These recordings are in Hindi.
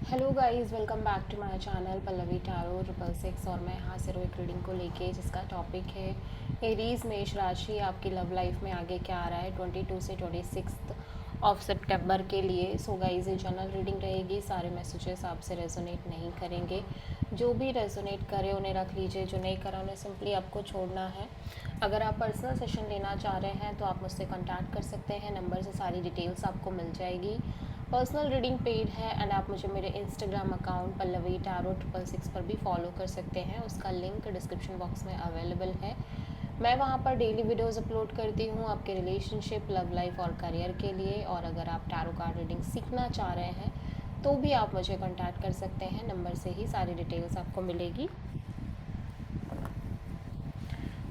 Hello guys, welcome back to my channel Pallavi tarot 666। और मैं हाजिर हूँ एक रीडिंग को लेके जिसका टॉपिक है एरीज मेष राशि आपकी लव लाइफ में आगे क्या आ रहा है 22 से 26 सितंबर के लिए। सो गाइस, ये जनरल रीडिंग रहेगी, सारे मैसेजेस आपसे रेजोनेट नहीं करेंगे। जो भी रेजोनेट करे उन्हें रख लीजिए, जो नहीं करा उन्हें सिंपली आपको छोड़ना है। अगर आप पर्सनल सेशन लेना चाह रहे हैं तो आप मुझसे कॉन्टैक्ट कर सकते हैं, नंबर से सारी डिटेल्स आपको मिल जाएगी। पर्सनल रीडिंग पेड है एंड आप मुझे मेरे इंस्टाग्राम अकाउंट पल्लवी टैरो 666 पर भी फॉलो कर सकते हैं, उसका लिंक डिस्क्रिप्शन बॉक्स में अवेलेबल है। मैं वहाँ पर डेली वीडियोस अपलोड करती हूँ आपके रिलेशनशिप, लव लाइफ और करियर के लिए। और अगर आप टैरो कार्ड रीडिंग सीखना चाह रहे हैं तो भी आप मुझे कॉन्टैक्ट कर सकते हैं, नंबर से ही सारी डिटेल्स आपको मिलेगी।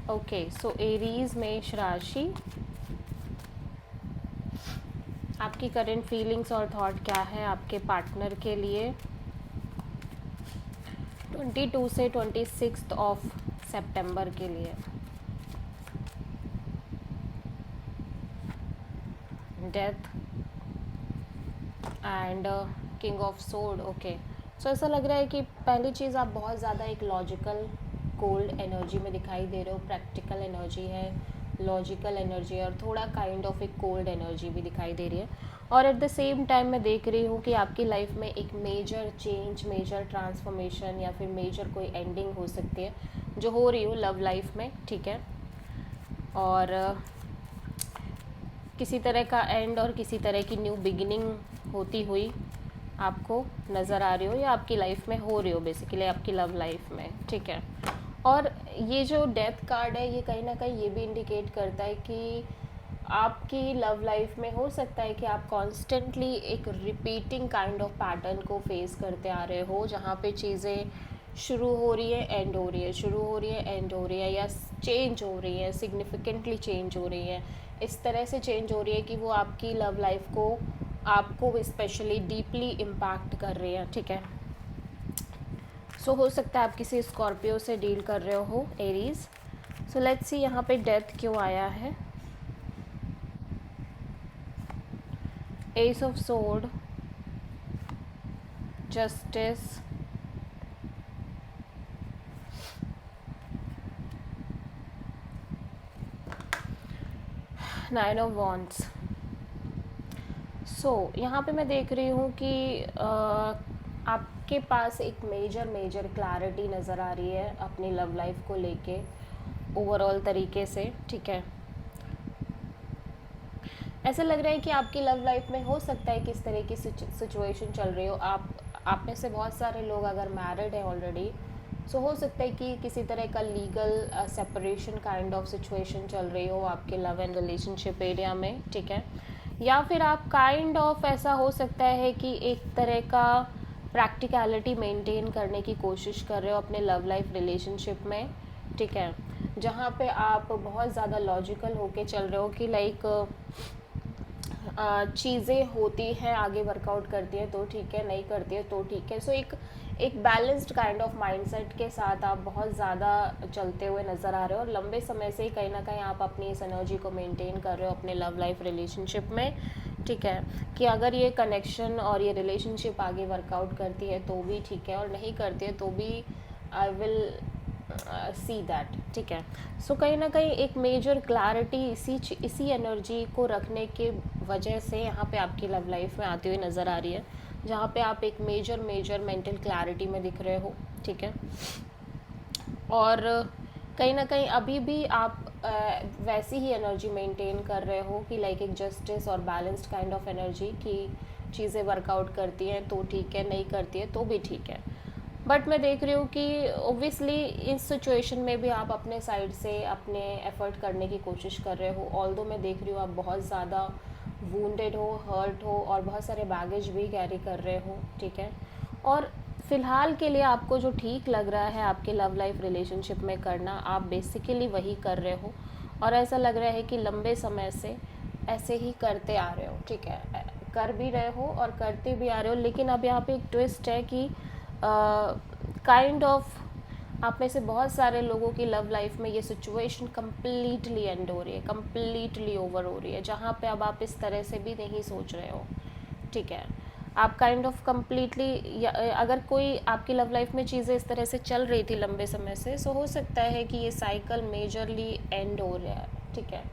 ओके, सो एरीज मेष राशि, आपकी करंट फीलिंग्स और थॉट क्या है आपके पार्टनर के लिए 22 से 26 सितंबर के लिए। Death and king of sword. Okay, so ऐसा लग रहा है कि पहली चीज़, आप बहुत ज़्यादा एक लॉजिकल कोल्ड एनर्जी में दिखाई दे रहे हो। प्रैक्टिकल एनर्जी है, लॉजिकल एनर्जी है और थोड़ा काइंड ऑफ एक कोल्ड एनर्जी भी दिखाई दे रही है। और एट द सेम टाइम मैं देख रही हूँ कि आपकी लाइफ में एक मेजर चेंज, मेजर ट्रांसफॉर्मेशन या फिर मेजर कोई एंडिंग हो सकती है जो हो रही हो लव लाइफ में, ठीक है। और किसी तरह का एंड और किसी तरह की न्यू बिगिनिंग होती हुई आपको नज़र आ रही हो या आपकी लाइफ में हो रही हो, बेसिकली आपकी लव लाइफ में, ठीक है। और ये जो डेथ कार्ड है, ये कहीं ना कहीं ये भी इंडिकेट करता है कि आपकी लव लाइफ में हो सकता है कि आप कॉन्स्टेंटली एक रिपीटिंग काइंड ऑफ पैटर्न को फेस करते आ रहे हो, जहाँ पे चीज़ें शुरू हो रही है, एंड हो रही है, शुरू हो रही है, एंड हो रही है, या चेंज हो रही है, सिग्निफिकेंटली चेंज हो रही है। इस तरह से चेंज हो रही है कि वो आपकी लव लाइफ को, आपको स्पेशली डीपली इम्पैक्ट कर रही है, ठीक है। सो हो सकता है आप किसी स्कॉर्पियो से डील कर रहे हो, एरीज। सो लेट्स सी यहाँ पे डेथ क्यों आया है। Ace of sword, justice, nine of wands. So यहाँ पे मैं देख रही हूँ कि आपके पास एक मेजर क्लैरिटी नज़र आ रही है अपनी लव लाइफ को लेके ओवरऑल तरीके से, ठीक है। ऐसा लग रहा है कि आपकी लव लाइफ में हो सकता है किस तरह की सिचुएशन चल रही हो। आप में से बहुत सारे लोग अगर मैरिड हैं ऑलरेडी, सो हो सकता है कि किसी तरह का legal separation kind of situation चल रही हो आपके लव एंड रिलेशनशिप एरिया में, ठीक है। या फिर आप काइंड ऑफ, ऐसा हो सकता है कि एक तरह का प्रैक्टिकलिटी मेंटेन करने की कोशिश कर रहे हो अपने लव लाइफ रिलेशनशिप में, ठीक है। जहाँ पे आप बहुत ज़्यादा लॉजिकल होके चल रहे हो कि लाइक चीज़ें होती हैं, आगे वर्कआउट करती है तो ठीक है, नहीं करती है तो ठीक है। सो एक बैलेंस्ड काइंड ऑफ माइंडसेट के साथ आप बहुत ज़्यादा चलते हुए नज़र आ रहे हो और लंबे समय से ही कहीं ना कहीं आप अपनी इस एनर्जी को मेंटेन कर रहे हो अपने लव लाइफ रिलेशनशिप में, ठीक है। कि अगर ये कनेक्शन और ये रिलेशनशिप आगे वर्कआउट करती है तो भी ठीक है, और नहीं करती है तो भी आई विल सी दैट, ठीक है। सो कहीं ना कहीं एक मेजर क्लैरिटी इसी एनर्जी को रखने के वजह से यहाँ पे आपकी लव लाइफ में आती हुई नज़र आ रही है, जहाँ पे आप एक मेजर मेंटल क्लैरिटी में दिख रहे हो, ठीक है। और कहीं ना कहीं अभी भी आप वैसी ही एनर्जी मेंटेन कर रहे हो कि लाइक एक जस्टिस और बैलेंस्ड काइंड ऑफ एनर्जी की चीज़ें वर्कआउट करती हैं तो ठीक है, नहीं करती है तो भी ठीक है। बट मैं देख रही हूँ कि ओब्वियसली इस सिचुएशन में भी आप अपने साइड से अपने एफर्ट करने की कोशिश कर रहे हो। ऑल्दो मैं देख रही हूँ आप बहुत ज़्यादा वूंडेड हो, हर्ट हो और बहुत सारे बैगेज भी कैरी कर रहे हो, ठीक है। और फ़िलहाल के लिए आपको जो ठीक लग रहा है आपके लव लाइफ रिलेशनशिप में करना, आप बेसिकली वही कर रहे हो। और ऐसा लग रहा है कि लंबे समय से ऐसे ही करते आ रहे हो, ठीक है। कर भी रहे हो और करते भी आ रहे हो, लेकिन अब यहाँ पे एक ट्विस्ट है कि काइंड ऑफ आप में से बहुत सारे लोगों की लव लाइफ में ये सिचुएशन कम्प्लीटली एंड हो रही है, कम्प्लीटली ओवर हो रही है, जहाँ पे अब आप इस तरह से भी नहीं सोच रहे हो, ठीक है। आप काइंड ऑफ कम्प्लीटली, अगर कोई आपकी लव लाइफ में चीज़ें इस तरह से चल रही थी लंबे समय से, सो हो सकता है कि ये साइकिल मेजरली एंड हो रहा है, ठीक है,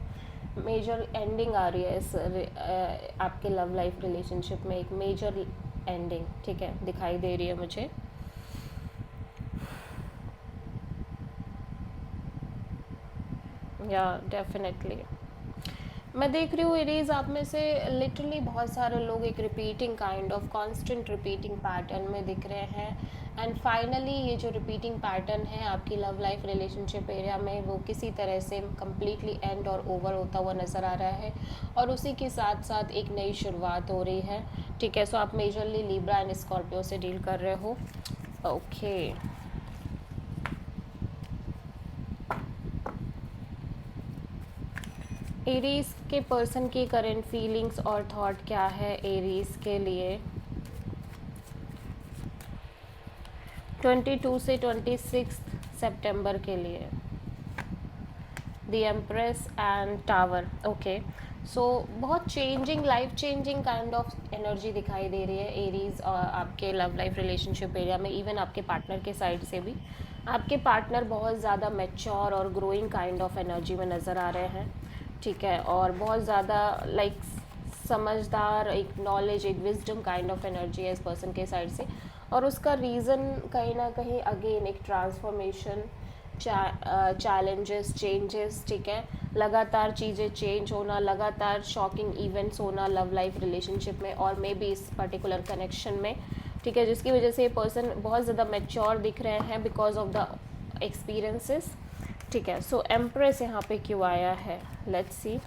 मेजर एंडिंग आ रही है इस आपके लव लाइफ रिलेशनशिप में, एक मेजर एंडिंग, ठीक है, दिखाई दे रही है मुझे। या डेफिनेटली मैं देख रही हूँ एरीज, आप में से लिटरली बहुत सारे लोग एक repeating kind of constant repeating pattern में दिख रहे हैं। एंड फाइनली ये जो रिपीटिंग पैटर्न है आपकी लव लाइफ रिलेशनशिप एरिया में, वो किसी तरह से कम्प्लीटली एंड और ओवर होता हुआ नज़र आ रहा है, और उसी के साथ साथ एक नई शुरुआत हो रही है, ठीक है। सो आप मेजरली लिब्रा एंड स्कॉर्पियो से डील कर रहे हो, ओके। एरीज के पर्सन की करंट फीलिंग्स और थॉट क्या है एरीज के लिए 22 से 26 सितंबर के लिए? The empress and tower, okay. So बहुत changing, life changing kind of energy दिखाई दे रही है एरीज और आपके लव लाइफ रिलेशनशिप एरिया में। इवन आपके पार्टनर के साइड से भी आपके पार्टनर बहुत ज़्यादा मैच्योर और ग्रोइंग काइंड ऑफ एनर्जी में नज़र आ रहे हैं, ठीक है, और बहुत ज़्यादा लाइक समझदार, एक नॉलेज, एक विजडम काइंड ऑफ एनर्जी है इस पर्सन के साइड से। और उसका रीज़न कहीं ना कहीं अगेन एक ट्रांसफॉर्मेशन, चैलेंजेस, चेंजेस, ठीक है, लगातार चीज़ें चेंज होना, लगातार शॉकिंग इवेंट्स होना लव लाइफ रिलेशनशिप में और मे बी इस पर्टिकुलर कनेक्शन में, ठीक है, जिसकी वजह से ये पर्सन बहुत ज़्यादा मैच्योर दिख रहे हैं बिकॉज ऑफ द एक्सपीरियंसेस, ठीक है। सो एम्प्रेस यहाँ पे क्यों आया है, let's see.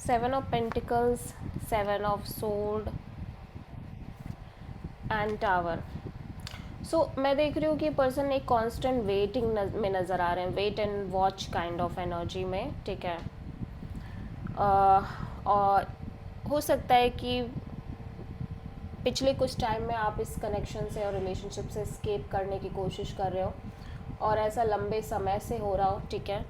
Seven of pentacles, seven of sword and tower. So मैं देख रही हूँ कि पर्सन एक कांस्टेंट वेटिंग में नज़र आ रहे हैं, wait and watch kind of energy में, ठीक है। और हो सकता है कि पिछले कुछ टाइम में आप इस कनेक्शन से और रिलेशनशिप से एस्केप करने की कोशिश कर रहे हो और ऐसा लंबे समय से हो रहा हो, ठीक है।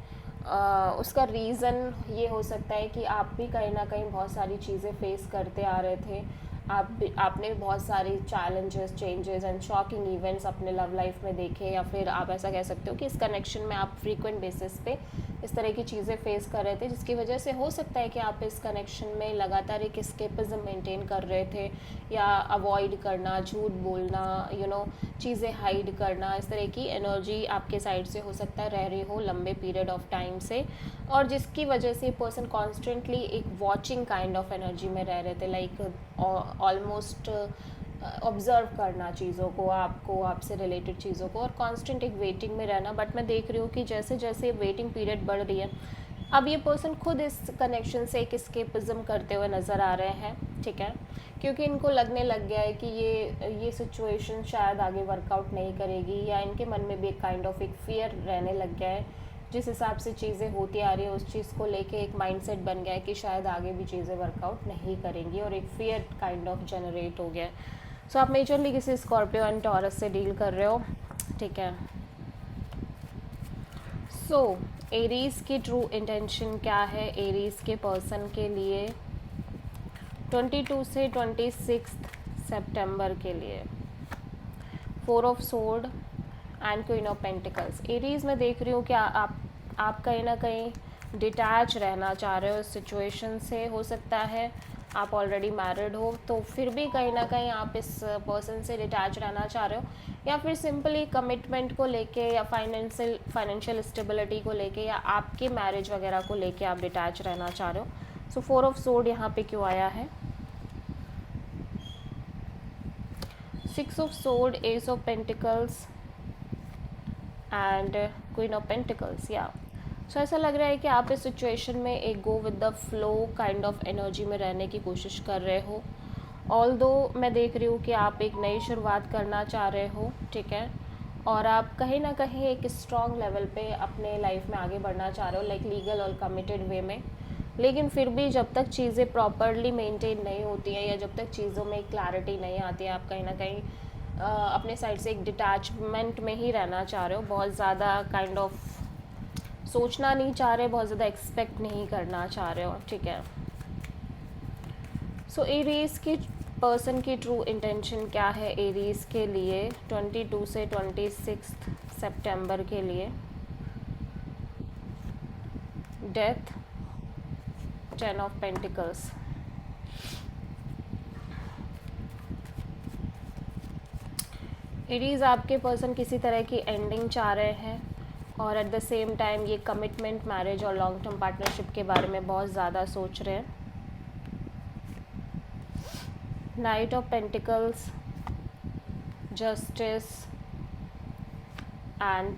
उसका रीज़न ये हो सकता है कि आप भी कहीं ना कहीं बहुत सारी चीज़ें फेस करते आ रहे थे, आपने भी बहुत सारी challenges, changes and shocking events अपने लव लाइफ में देखे, या फिर आप ऐसा कह सकते हो कि इस कनेक्शन में आप फ्रीक्वेंट बेसिस पे इस तरह की चीज़ें फेस कर रहे थे, जिसकी वजह से हो सकता है कि आप इस कनेक्शन में लगातार एक एस्केपिज्म मेंटेन कर रहे थे, या अवॉइड करना, झूठ बोलना, चीज़ें हाइड करना, इस तरह की एनर्जी आपके साइड से हो सकता है रह रही हो लंबे पीरियड ऑफ टाइम से, और जिसकी वजह से पर्सन कॉन्स्टेंटली एक वॉचिंग काइंड ऑफ एनर्जी में रह रहे थे, लाइक ऑलमोस्ट ऑब्ज़र्व करना चीज़ों को, आपसे रिलेटेड चीज़ों को, और कांस्टेंट एक वेटिंग में रहना। बट मैं देख रही हूँ कि जैसे जैसे वेटिंग पीरियड बढ़ रही है, अब ये पर्सन खुद इस कनेक्शन से एक एस्केपिज्म करते हुए नज़र आ रहे हैं, ठीक है, क्योंकि इनको लगने लग गया है कि ये सिचुएशन शायद आगे वर्कआउट नहीं करेगी, या इनके मन में भी एक काइंड ऑफ एक फियर रहने लग गया है। जिस हिसाब से चीज़ें होती आ रही है उस चीज़ को लेके एक माइंडसेट बन गया है कि शायद आगे भी चीज़ें वर्कआउट नहीं करेंगी, और एक फियर काइंड ऑफ जनरेट हो गया है। सो आप मेजरली किसी स्कॉर्पियो एंड टॉरस से डील कर रहे हो, ठीक है। सो एरीज की ट्रू इंटेंशन क्या है एरीज के पर्सन के लिए 22 से 26 सितंबर के लिए? 4 of sword and queen of pentacles. Aries में देख रही हूँ कि आप कहीं ना कहीं डिटैच रहना चाह रहे हो इस सिचुएशन से। हो सकता है आप ऑलरेडी मैरिड हो, तो फिर भी कहीं ना कहीं आप इस पर्सन से डिटैच रहना चाह रहे हो, या फिर सिंपली कमिटमेंट को लेके, या फाइनेंशियल स्टेबिलिटी को लेके, या आपके मैरिज वगैरह को लेके आप डिटैच रहना चाह रहे हो। सो 4 ऑफ सोर्ड यहाँ पे क्यों आया है? 6 of sword, S of pentacles and queen of pentacles. या सो ऐसा लग रहा है कि आप इस सिचुएशन में एक go with the flow kind of energy में रहने की कोशिश कर रहे हो। ऑल्दो मैं देख रही हूँ कि आप एक नई शुरुआत करना चाह रहे हो, ठीक है, और आप कहीं ना कहीं एक स्ट्रॉन्ग लेवल पे अपने लाइफ में आगे बढ़ना चाह रहे हो, लाइक लीगल और कमिटेड वे में। लेकिन फिर भी जब तक चीज़ें प्रॉपरली मेंटेन नहीं होती हैं, या जब तक चीज़ों में क्लैरिटी नहीं आती है, आप कहीं ना कहीं अपने साइड से एक डिटैचमेंट में ही रहना चाह रहे हो। बहुत ज़्यादा काइंड ऑफ सोचना नहीं चाह रहे, बहुत ज़्यादा एक्सपेक्ट नहीं करना चाह रहे हो, ठीक है। सो एरीज की पर्सन की ट्रू इंटेंशन क्या है एरीज के लिए 22 से 26 सितंबर के लिए? Death, 10 of pentacles. एरीज आपके पर्सन किसी तरह की एंडिंग चाह रहे हैं और एट द सेम टाइम ये कमिटमेंट, मैरिज और लॉन्ग टर्म पार्टनरशिप के बारे में बहुत ज़्यादा सोच रहे हैं। Night of pentacles, justice and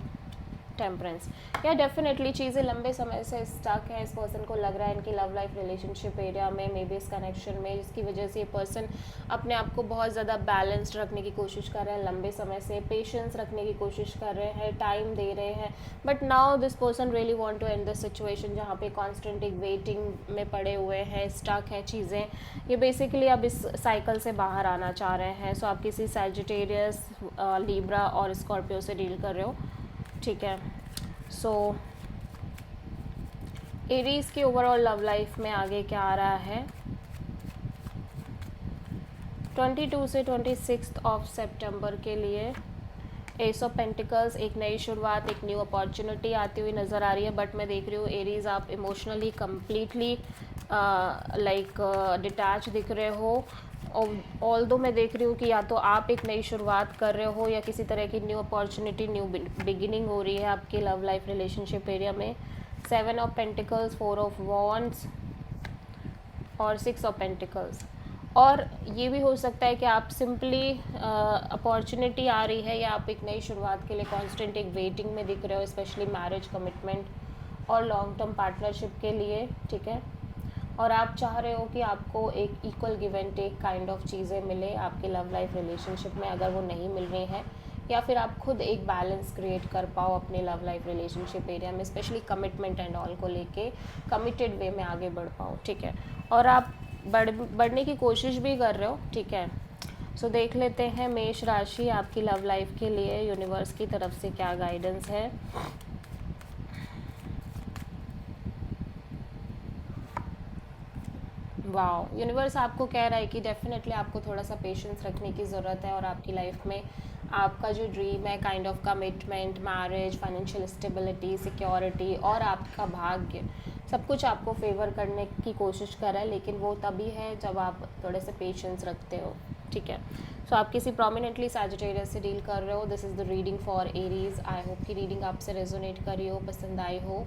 temperance. या डेफिनेटली चीज़ें लंबे समय से स्टक हैं, इस पर्सन को लग रहा है इनकी लव लाइफ रिलेशनशिप एरिया में, मे बी इस कनेक्शन में, जिसकी वजह से ये पर्सन अपने आप को बहुत ज़्यादा बैलेंस्ड रखने की कोशिश कर रहे हैं, लंबे समय से पेशेंस रखने की कोशिश कर रहे हैं, टाइम दे रहे हैं। But now this person really want to end the situation जहाँ पे कॉन्स्टेंट एक वेटिंग में पड़े हुए हैं, स्टक है चीज़ें। ये बेसिकली अब इस साइकिल से बाहर आना चाह रहे हैं। सो आप किसी सैजिटेरियस, लिब्रा और स्कॉर्पियो से डील कर रहे हो, ठीक है। सो एरीज की ओवरऑल लव लाइफ में आगे क्या आ रहा है? 22 से 26 ऑफ सितंबर के लिए एस ऑफ पेंटिकल्स, एक नई शुरुआत, एक न्यू अपॉर्चुनिटी आती हुई नज़र आ रही है। बट मैं देख रही हूँ एरीज आप इमोशनली कम्प्लीटली डिटैच दिख रहे हो। ऑल दो मैं देख रही हूँ कि या तो आप एक नई शुरुआत कर रहे हो या किसी तरह की न्यू अपॉर्चुनिटी, न्यू बिगिनिंग हो रही है आपकी लव लाइफ रिलेशनशिप एरिया में। 7 ऑफ पेंटिकल्स, 4 ऑफ वॉन्ड्स और 6 ऑफ पेंटिकल्स। और ये भी हो सकता है कि आप सिंपली अपॉर्चुनिटी आ रही है या आप एक नई शुरुआत के लिए कांस्टेंट एक वेटिंग में दिख रहे हो, स्पेशली मैरिज, कमिटमेंट और लॉन्ग टर्म पार्टनरशिप के लिए, ठीक है। और आप चाह रहे हो कि आपको एक equal give and take kind of चीज़ें मिले आपकी लव लाइफ रिलेशनशिप में। अगर वो नहीं मिल रही हैं या फिर आप खुद एक बैलेंस क्रिएट कर पाओ अपने लव लाइफ रिलेशनशिप एरिया में, स्पेशली कमिटमेंट एंड ऑल को लेके कमिटेड वे में आगे बढ़ पाओ, ठीक है। और आप बढ़ने की कोशिश भी कर रहे हो, ठीक है। सो देख लेते हैं मेष राशि आपकी लव लाइफ के लिए यूनिवर्स की तरफ से क्या गाइडेंस है। वाओ, यूनिवर्स आपको कह रहा है कि डेफिनेटली आपको थोड़ा सा पेशेंस रखने की ज़रूरत है और आपकी लाइफ में आपका जो ड्रीम है, kind of commitment, marriage, financial stability, security और आपका भाग्य, सब कुछ आपको फेवर करने की कोशिश कर रहा है। लेकिन वो तभी है जब आप थोड़े से पेशेंस रखते हो, ठीक है। सो आप किसी प्रोमिनेंटली सैजिटेरियस से डील कर रहे हो। This is the reading for Aries. I hope कि रीडिंग आपसे रेजोनेट करी हो, पसंद आई हो,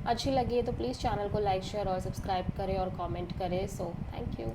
अच्छी लगी है तो प्लीज़ चैनल को लाइक, शेयर और सब्सक्राइब करें और कमेंट करें। So thank you.